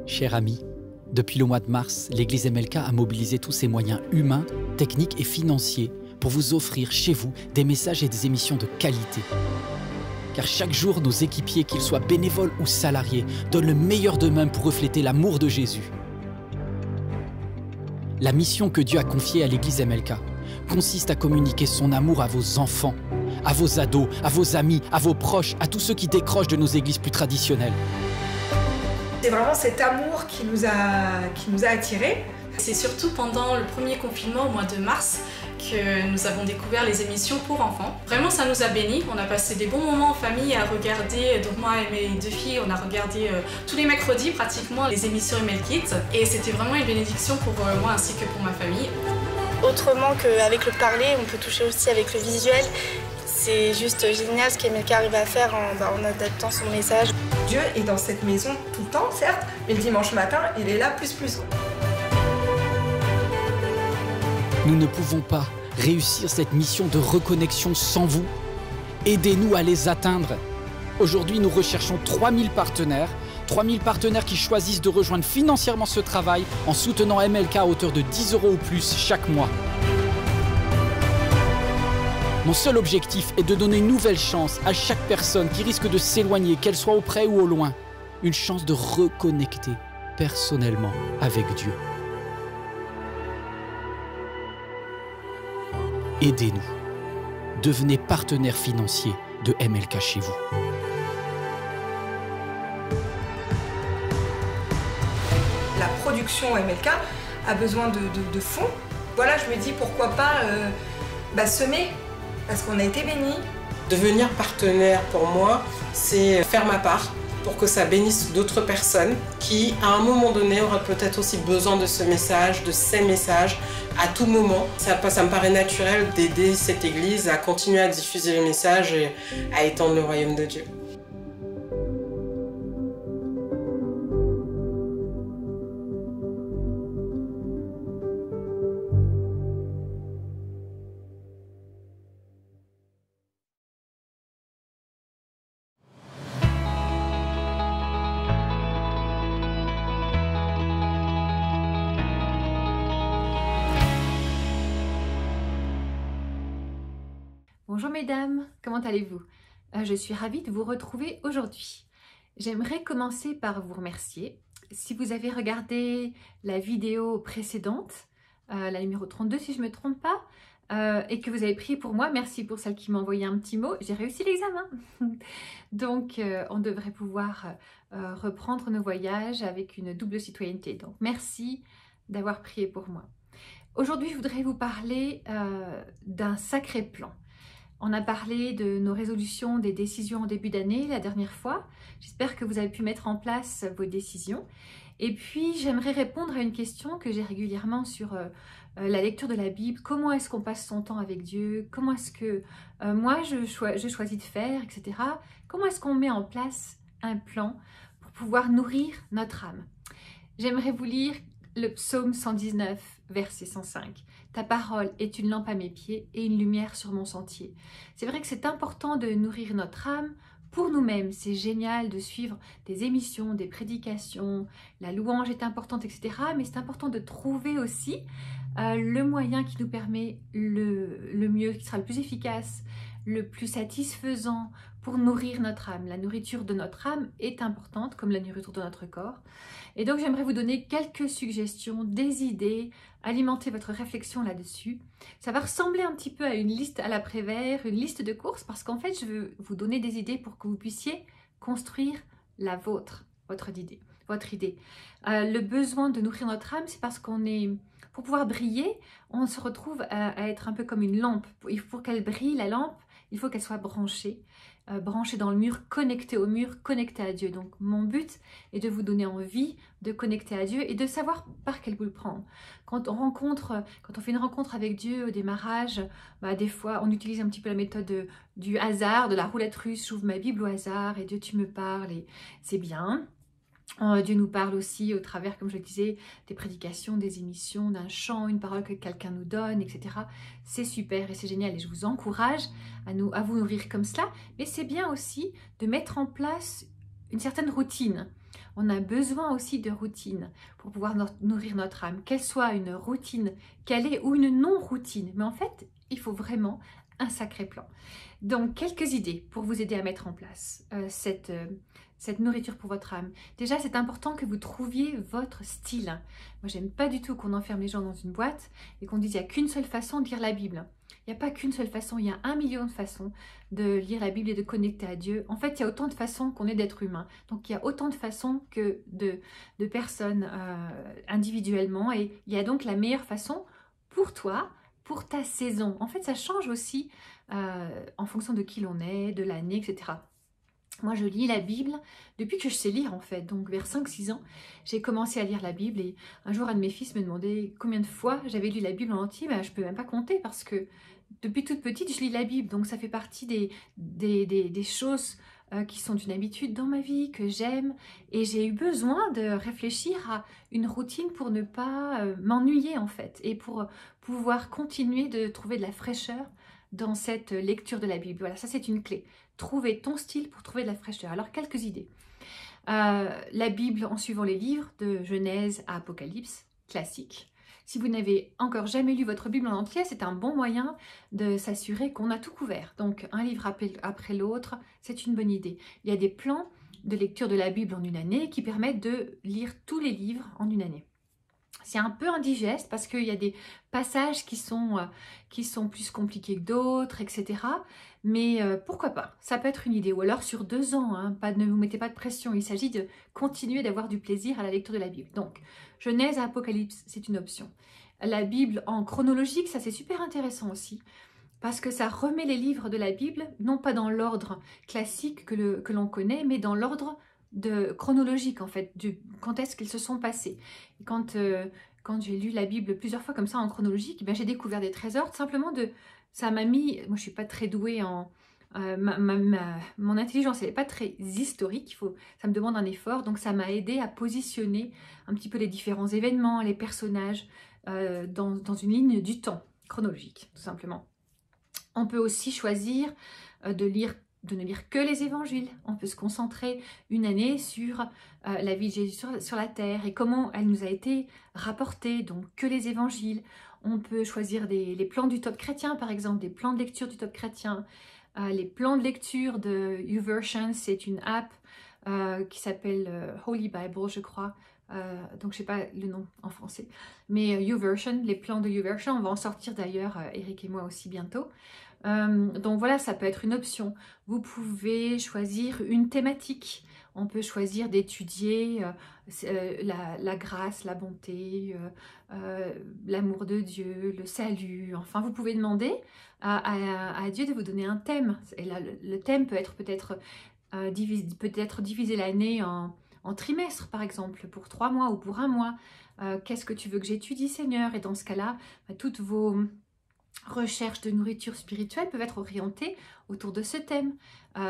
Chers amis, depuis le mois de mars, l'Église MLK a mobilisé tous ses moyens humains, techniques et financiers pour vous offrir chez vous des messages et des émissions de qualité. Car chaque jour, nos équipiers, qu'ils soient bénévoles ou salariés, donnent le meilleur d'eux-mêmes pour refléter l'amour de Jésus. La mission que Dieu a confiée à l'Église MLK consiste à communiquer son amour à vos enfants, à vos ados, à vos amis, à vos proches, à tous ceux qui décrochent de nos églises plus traditionnelles. C'est vraiment cet amour qui nous a attirés. C'est surtout pendant le premier confinement au mois de mars que nous avons découvert les émissions pour enfants. Vraiment, ça nous a bénis. On a passé des bons moments en famille à regarder. Donc moi et mes deux filles, on a regardé tous les mercredis pratiquement les émissions ML Kids. Et c'était vraiment une bénédiction pour moi ainsi que pour ma famille. Autrement qu'avec le parler, on peut toucher aussi avec le visuel. C'est juste génial ce qu'MLK arrive à faire en adaptant son message. Dieu est dans cette maison tout le temps, certes, mais le dimanche matin, il est là plus. Nous ne pouvons pas réussir cette mission de reconnexion sans vous. Aidez-nous à les atteindre. Aujourd'hui, nous recherchons 3000 partenaires. 3000 partenaires qui choisissent de rejoindre financièrement ce travail en soutenant MLK à hauteur de 10 € ou plus chaque mois. Mon seul objectif est de donner une nouvelle chance à chaque personne qui risque de s'éloigner, qu'elle soit auprès ou au loin. Une chance de reconnecter personnellement avec Dieu. Aidez-nous. Devenez partenaire financier de MLK chez vous. La production MLK a besoin de fonds. Voilà, je me dis pourquoi pas semer, parce qu'on a été bénis. Devenir partenaire pour moi, c'est faire ma part pour que ça bénisse d'autres personnes qui, à un moment donné, auraient peut-être aussi besoin de ce message, de ces messages, à tout moment. Ça me paraît naturel d'aider cette église à continuer à diffuser les messages et à étendre le royaume de Dieu. Bonjour mesdames, comment allez-vous? Je suis ravie de vous retrouver aujourd'hui. J'aimerais commencer par vous remercier. Si vous avez regardé la vidéo précédente, la numéro 32 si je ne me trompe pas, et que vous avez prié pour moi, merci pour celle qui m'a envoyé un petit mot, j'ai réussi l'examen. Donc on devrait pouvoir reprendre nos voyages avec une double citoyenneté. Donc merci d'avoir prié pour moi. Aujourd'hui je voudrais vous parler d'un sacré plan. On a parlé de nos résolutions, des décisions en début d'année la dernière fois. J'espère que vous avez pu mettre en place vos décisions. Et puis, j'aimerais répondre à une question que j'ai régulièrement sur la lecture de la Bible. Comment est-ce qu'on passe son temps avec Dieu? Comment est-ce que moi, je choisis de faire, etc. Comment est-ce qu'on met en place un plan pour pouvoir nourrir notre âme? J'aimerais vous lire le psaume 119, verset 105. Ta parole est une lampe à mes pieds et une lumière sur mon sentier. C'est vrai que c'est important de nourrir notre âme pour nous-mêmes. C'est génial de suivre des émissions, des prédications, la louange est importante, etc. Mais c'est important de trouver aussi le moyen qui nous permet le mieux, qui sera le plus efficace, le plus satisfaisant pour nourrir notre âme. La nourriture de notre âme est importante comme la nourriture de notre corps. Et donc j'aimerais vous donner quelques suggestions, des idées, alimenter votre réflexion là-dessus. Ça va ressembler un petit peu à une liste à la Prévert, une liste de courses, parce qu'en fait je veux vous donner des idées pour que vous puissiez construire la vôtre, votre idée. Le besoin de nourrir notre âme, c'est parce qu'on est... Pour pouvoir briller, on se retrouve à être un peu comme une lampe. Pour qu'elle brille, la lampe, il faut qu'elle soit branchée dans le mur, connectée au mur, connectée à Dieu. Donc mon but est de vous donner envie de connecter à Dieu et de savoir par quelle boule prendre. Quand on fait une rencontre avec Dieu au démarrage, des fois on utilise un petit peu la méthode du hasard, de la roulette russe. J'ouvre ma Bible au hasard et Dieu tu me parles et c'est bien. Dieu nous parle aussi au travers, comme je le disais, des prédications, des émissions, d'un chant, une parole que quelqu'un nous donne, etc. C'est super et c'est génial et je vous encourage à vous nourrir comme cela. Mais c'est bien aussi de mettre en place une certaine routine. On a besoin aussi de routine pour pouvoir nourrir notre âme, qu'elle soit une routine calée ou une non-routine. Mais en fait, il faut vraiment un sacré plan. Donc, quelques idées pour vous aider à mettre en place cette nourriture pour votre âme. Déjà, c'est important que vous trouviez votre style. Moi, j'aime pas du tout qu'on enferme les gens dans une boîte et qu'on dise qu'il n'y a qu'une seule façon de lire la Bible. Il n'y a pas qu'une seule façon, il y a 1 million de façons de lire la Bible et de connecter à Dieu. En fait, il y a autant de façons qu'on est d'être humain. Donc, il y a autant de façons que de personnes individuellement. Et il y a donc la meilleure façon pour toi, pour ta saison. En fait, ça change aussi en fonction de qui l'on est, de l'année, etc. Moi, je lis la Bible depuis que je sais lire, en fait. Donc, vers 5-6 ans, j'ai commencé à lire la Bible. Et un jour, un de mes fils me demandait combien de fois j'avais lu la Bible en entier. Ben, je ne peux même pas compter parce que depuis toute petite, je lis la Bible. Donc, ça fait partie des choses qui sont une habitude dans ma vie, que j'aime. Et j'ai eu besoin de réfléchir à une routine pour ne pas m'ennuyer, en fait. Et pour pouvoir continuer de trouver de la fraîcheur dans cette lecture de la Bible. Voilà, ça c'est une clé. Trouver ton style pour trouver de la fraîcheur. Alors, quelques idées. La Bible en suivant les livres de Genèse à Apocalypse, classique. Si vous n'avez encore jamais lu votre Bible en entier, c'est un bon moyen de s'assurer qu'on a tout couvert. Donc, un livre après l'autre, c'est une bonne idée. Il y a des plans de lecture de la Bible en une année qui permettent de lire tous les livres en une année. C'est un peu indigeste parce qu'il y a des passages qui sont plus compliqués que d'autres, etc. Mais pourquoi pas? Ça peut être une idée. Ou alors sur 2 ans, hein, ne vous mettez pas de pression. Il s'agit de continuer d'avoir du plaisir à la lecture de la Bible. Donc, Genèse à Apocalypse, c'est une option. La Bible en chronologique, ça c'est super intéressant aussi. Parce que ça remet les livres de la Bible, non pas dans l'ordre classique que l'on connaît, mais dans l'ordre chronologique en fait, quand est-ce qu'ils se sont passés. Et quand j'ai lu la Bible plusieurs fois comme ça en chronologique, ben, j'ai découvert des trésors, simplement ça m'a mis, moi je suis pas très douée en, mon intelligence elle n'est pas très historique, ça me demande un effort, donc ça m'a aidé à positionner un petit peu les différents événements, les personnages dans une ligne du temps chronologique, tout simplement. On peut aussi choisir de ne lire que les évangiles. On peut se concentrer une année sur la vie de Jésus sur la terre et comment elle nous a été rapportée, donc que les évangiles. On peut choisir les plans du Top Chrétien, par exemple, des plans de lecture du Top Chrétien. Les plans de lecture de YouVersion, c'est une app qui s'appelle Holy Bible, je crois. Donc je sais pas le nom en français. Mais YouVersion, les plans de YouVersion, on va en sortir d'ailleurs, Eric et moi aussi bientôt. Donc voilà, ça peut être une option. Vous pouvez choisir une thématique. On peut choisir d'étudier la grâce, la bonté, l'amour de Dieu, le salut. Enfin, vous pouvez demander à Dieu de vous donner un thème. Et là, le thème peut-être diviser l'année en trimestres, par exemple, pour 3 mois ou pour 1 mois. Qu'est-ce que tu veux que j'étudie, Seigneur? Et dans ce cas-là, toutes vos recherches de nourriture spirituelle peuvent être orientées autour de ce thème.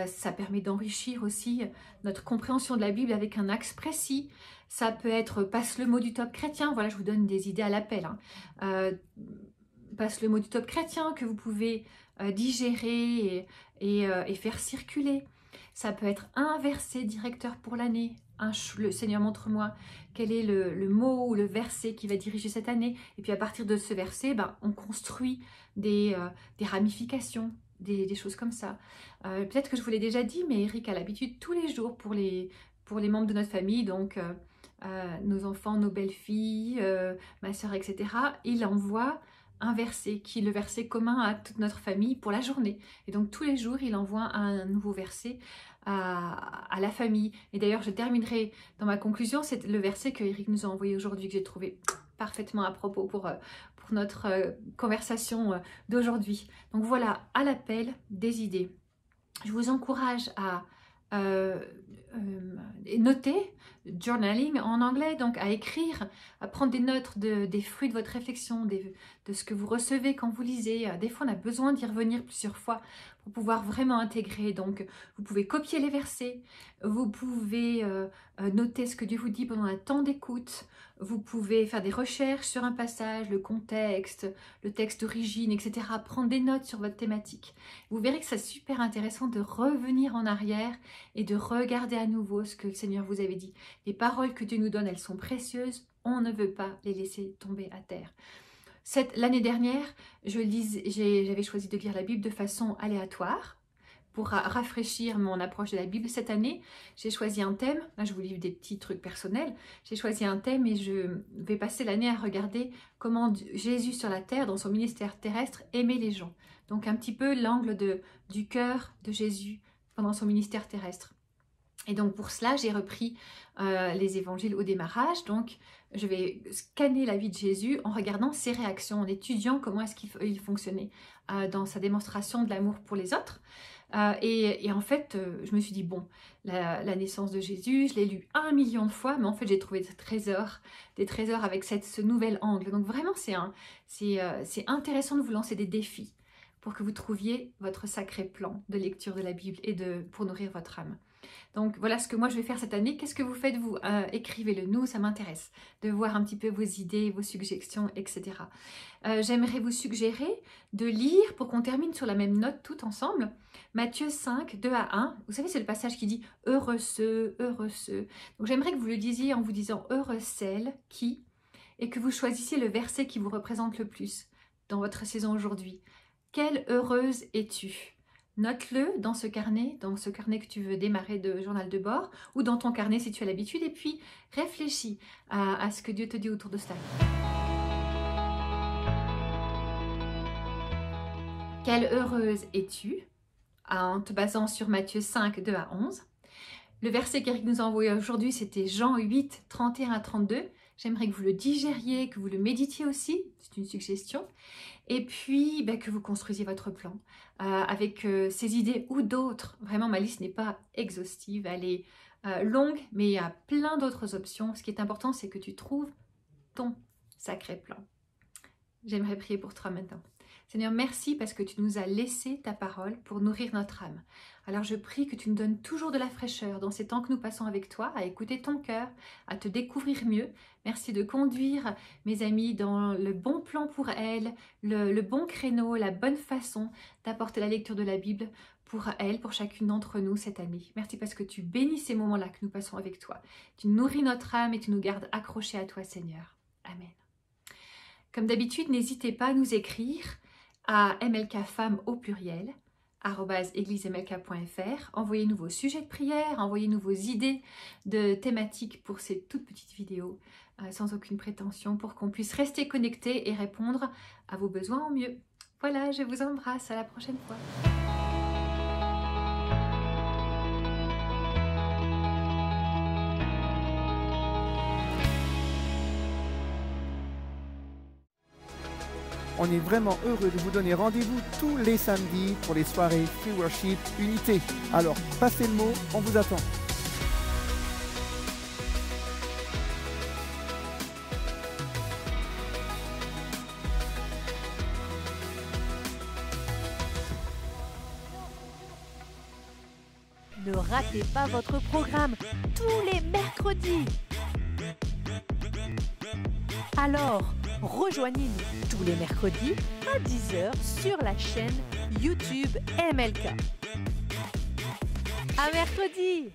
Ça permet d'enrichir aussi notre compréhension de la Bible avec un axe précis. Ça peut être passe le mot du Top Chrétien. Voilà, je vous donne des idées à l'appel. Passe le mot du Top Chrétien que vous pouvez digérer et faire circuler. Ça peut être un verset directeur pour l'année. Le Seigneur montre-moi quel est le mot ou le verset qui va diriger cette année. Et puis à partir de ce verset, on construit des ramifications, des choses comme ça. Peut-être que je vous l'ai déjà dit, mais Eric a l'habitude tous les jours pour les membres de notre famille, donc nos enfants, nos belles-filles, ma soeur, etc. Il envoie un verset qui est le verset commun à toute notre famille pour la journée. Et donc tous les jours, il envoie un nouveau verset à la famille. Et d'ailleurs, je terminerai dans ma conclusion, c'est le verset que Eric nous a envoyé aujourd'hui, que j'ai trouvé parfaitement à propos pour notre conversation d'aujourd'hui. Donc voilà, à l'appel des idées. Je vous encourage à noter, journaling en anglais, donc à écrire, à prendre des notes des fruits de votre réflexion, de ce que vous recevez quand vous lisez. Des fois, on a besoin d'y revenir plusieurs fois pour pouvoir vraiment intégrer. Donc, vous pouvez copier les versets, vous pouvez noter ce que Dieu vous dit pendant un temps d'écoute, vous pouvez faire des recherches sur un passage, le contexte, le texte d'origine, etc. Prendre des notes sur votre thématique. Vous verrez que c'est super intéressant de revenir en arrière et de regarder à nouveau ce que le Seigneur vous avait dit. Les paroles que Dieu nous donne, elles sont précieuses, on ne veut pas les laisser tomber à terre. L'année dernière, j'avais choisi de lire la Bible de façon aléatoire pour rafraîchir mon approche de la Bible. Cette année, j'ai choisi un thème. Là, je vous livre des petits trucs personnels. J'ai choisi un thème et je vais passer l'année à regarder comment Jésus sur la terre, dans son ministère terrestre, aimait les gens. Donc un petit peu l'angle du cœur de Jésus pendant son ministère terrestre. Et donc pour cela, j'ai repris les évangiles au démarrage. Donc je vais scanner la vie de Jésus en regardant ses réactions, en étudiant comment est-ce qu'il fonctionnait dans sa démonstration de l'amour pour les autres. Et en fait, je me suis dit, bon, la naissance de Jésus, je l'ai lu 1 million de fois, mais en fait, j'ai trouvé des trésors avec ce nouvel angle. Donc vraiment, c'est intéressant de vous lancer des défis pour que vous trouviez votre sacré plan de lecture de la Bible et pour nourrir votre âme. Donc voilà ce que moi je vais faire cette année. Qu'est-ce que vous faites vous? Écrivez-le nous, ça m'intéresse de voir un petit peu vos idées, vos suggestions, etc. J'aimerais vous suggérer de lire, pour qu'on termine sur la même note tout ensemble, Matthieu 5, 2 à 1. Vous savez, c'est le passage qui dit « Heureux ceux, heureux ceux ». Donc j'aimerais que vous le disiez en vous disant « Heureux celle qui » et que vous choisissiez le verset qui vous représente le plus dans votre saison aujourd'hui. Quelle heureuse es-tu? Note-le dans ce carnet que tu veux démarrer de journal de bord, ou dans ton carnet si tu as l'habitude, et puis réfléchis à ce que Dieu te dit autour de cela. Quelle heureuse es-tu? En te basant sur Matthieu 5, 2 à 11. Le verset qu'Éric nous a envoyé aujourd'hui, c'était Jean 8, 31 à 32. J'aimerais que vous le digériez, que vous le méditiez aussi, c'est une suggestion. Et puis que vous construisiez votre plan avec ces idées ou d'autres. Vraiment, ma liste n'est pas exhaustive, elle est longue, mais il y a plein d'autres options. Ce qui est important, c'est que tu trouves ton sacré plan. J'aimerais prier pour toi maintenant. Seigneur, merci parce que tu nous as laissé ta parole pour nourrir notre âme. Alors je prie que tu nous donnes toujours de la fraîcheur dans ces temps que nous passons avec toi, à écouter ton cœur, à te découvrir mieux. Merci de conduire mes amis dans le bon plan pour elles, le bon créneau, la bonne façon d'apporter la lecture de la Bible pour elles, pour chacune d'entre nous cette année. Merci parce que tu bénis ces moments-là que nous passons avec toi. Tu nourris notre âme et tu nous gardes accrochés à toi, Seigneur. Amen. Comme d'habitude, n'hésitez pas à nous écrire à mlkfemme au pluriel @églisemlk.fr. Envoyez-nous vos sujets de prière, envoyez-nous vos idées de thématiques pour ces toutes petites vidéos sans aucune prétention pour qu'on puisse rester connectés et répondre à vos besoins au mieux. Voilà, je vous embrasse, à la prochaine fois. On est vraiment heureux de vous donner rendez-vous tous les samedis pour les soirées Free Worship Unité. Alors, passez le mot, on vous attend. Ne ratez pas votre programme tous les mercredis. Alors, rejoignez-nous tous les mercredis à 10 h sur la chaîne YouTube MLK. À mercredi!